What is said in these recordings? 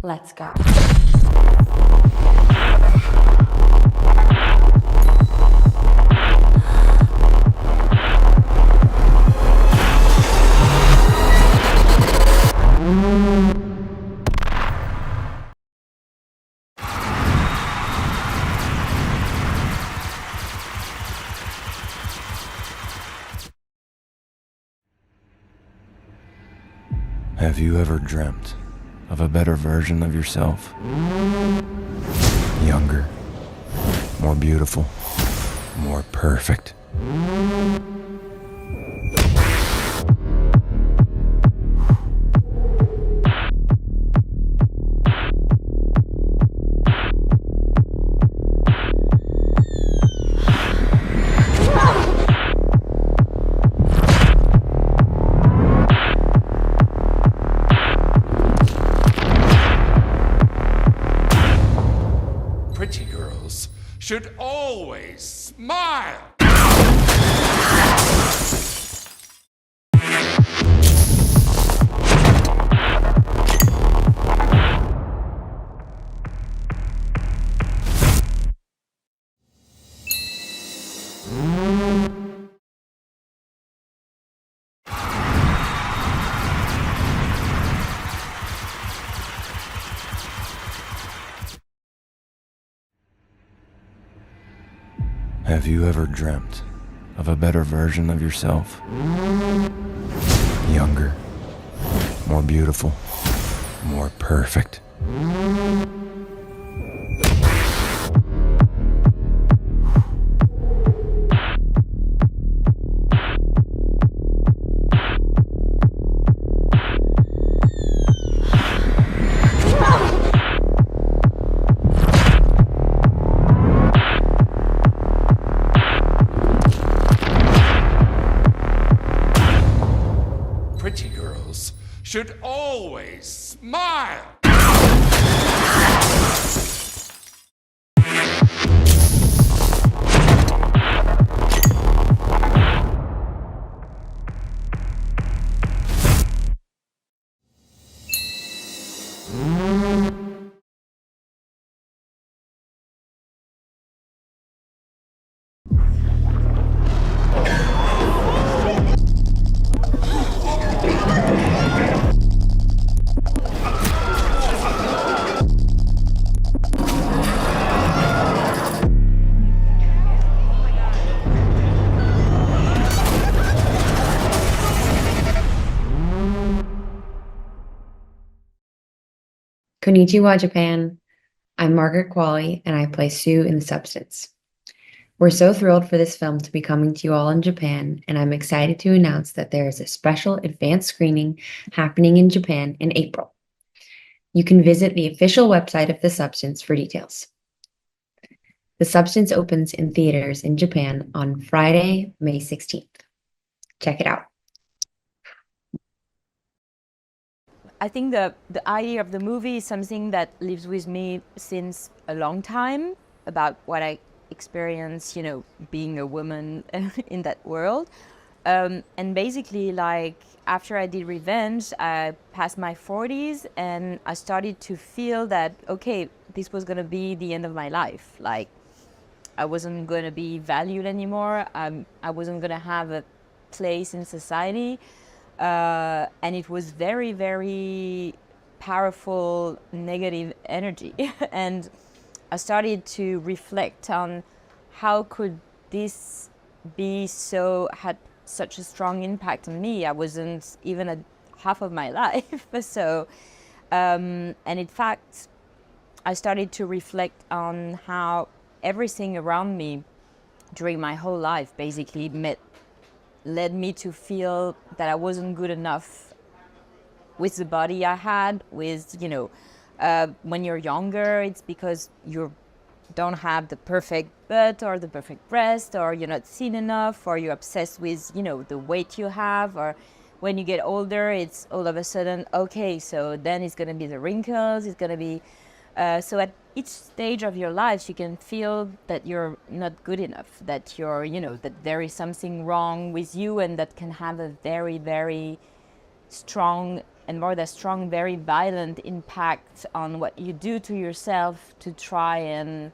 Let's go. Have you ever dreamt of a better version of yourself? Younger, more beautiful, more perfect. Pretty girls should always smile. Have you ever dreamt of a better version of yourself? Younger, more beautiful, more perfect. Pretty girls should always smile. Konnichiwa, Japan. I'm Margaret Qualley, and I play Sue in The Substance. We're so thrilled for this film to be coming to you all in Japan, and I'm excited to announce that there is a special advanced screening happening in Japan in April. You can visit the official website of The Substance for details. The Substance opens in theaters in Japan on Friday, May 16th. Check it out. I think the idea of the movie is something that lives with me since a long time, about what I experience, being a woman in that world. And basically, like, after I did Revenge, I passed my 40s and I started to feel that, okay, this was going to be the end of my life. Like, I wasn't going to be valued anymore. I wasn't going to have a place in society. And it was very, very powerful negative energy. And I started to reflect on how could this had such a strong impact on me. I wasn't even at half of my life. So, and in fact, I started to reflect on how everything around me during my whole life basically led me to feel that I wasn't good enough with the body I had, with, when you're younger, it's because you don't have the perfect butt or the perfect breast, or you're not thin enough, or you're obsessed with, the weight you have, or when you get older, it's all of a sudden, okay, so then it's gonna be the wrinkles, it's gonna be So at each stage of your life, you can feel that you're not good enough, that you're, that there is something wrong with you, and that can have a very, very strong, and more than strong, very violent impact on what you do to yourself to try and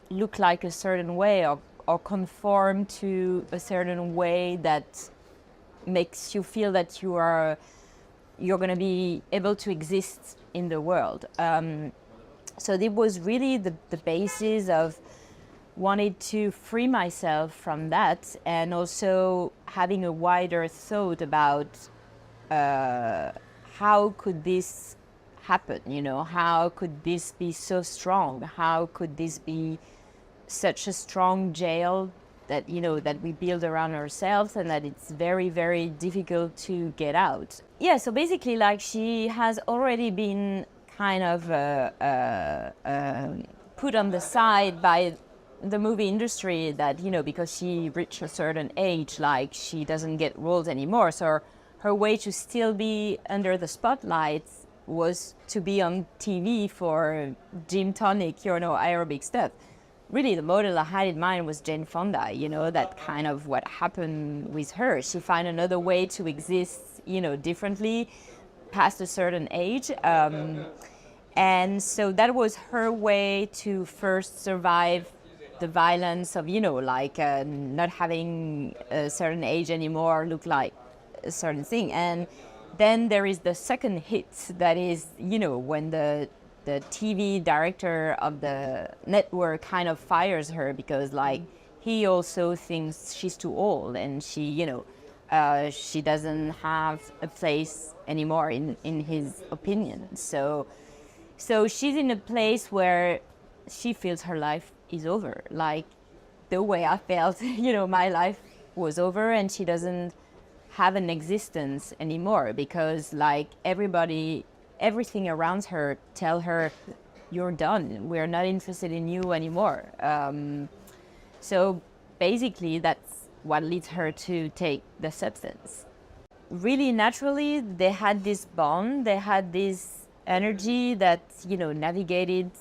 look like a certain way, or conform to a certain way that makes you feel that you're going to be able to exist in the world. So it was really the basis of wanting to free myself from that, and also having a wider thought about how could this happen, how could this be so strong, how could this be such a strong jail that that we build around ourselves, and that it's very, very difficult to get out. Yeah, so basically, like, she has already been kind of put on the side by the movie industry, that because she reached a certain age, like, she doesn't get roles anymore. So her way to still be under the spotlight was to be on TV for gym tonic, aerobic stuff. Really, the model I had in mind was Jane Fonda, that kind of what happened with her. She found another way to exist, differently past a certain age. And so that was her way to first survive the violence of, not having a certain age anymore, look like a certain thing. And then there is the second hit, that is, when the TV director of the network kind of fires her, because, like, he also thinks she's too old, and she, she doesn't have a place anymore in his opinion. So she's in a place where she feels her life is over, like the way I felt, my life was over, and she doesn't have an existence anymore, because, like, everything around her tell her, you're done, we're not interested in you anymore. So basically that's what leads her to take the substance. Really naturally, they had this bond, they had this energy that, navigated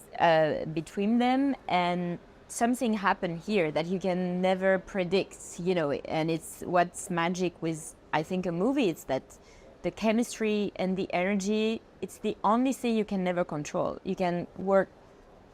between them, and something happened here that you can never predict, and it's what's magic with, I think, a movie. It's that the chemistry and the energy, it's the only thing you can never control. You can work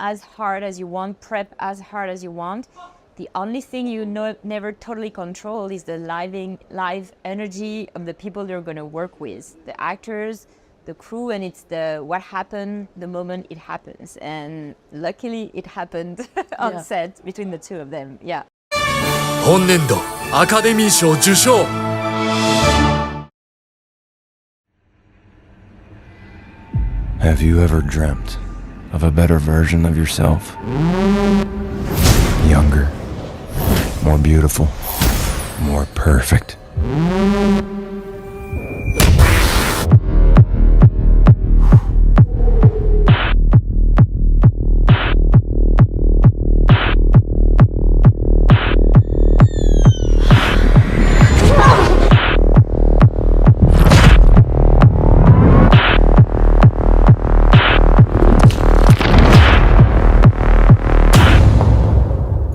as hard as you want, prep as hard as you want. The only thing you never totally control is the live energy of the people you're going to work with, the actors, the crew, and it's what happened the moment it happens. And luckily it happened on set between the two of them. Yeah. 本年度アカデミー賞受賞 Have you ever dreamt of a better version of yourself? Younger, more beautiful, more perfect.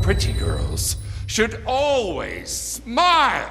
Pretty girls should always smile.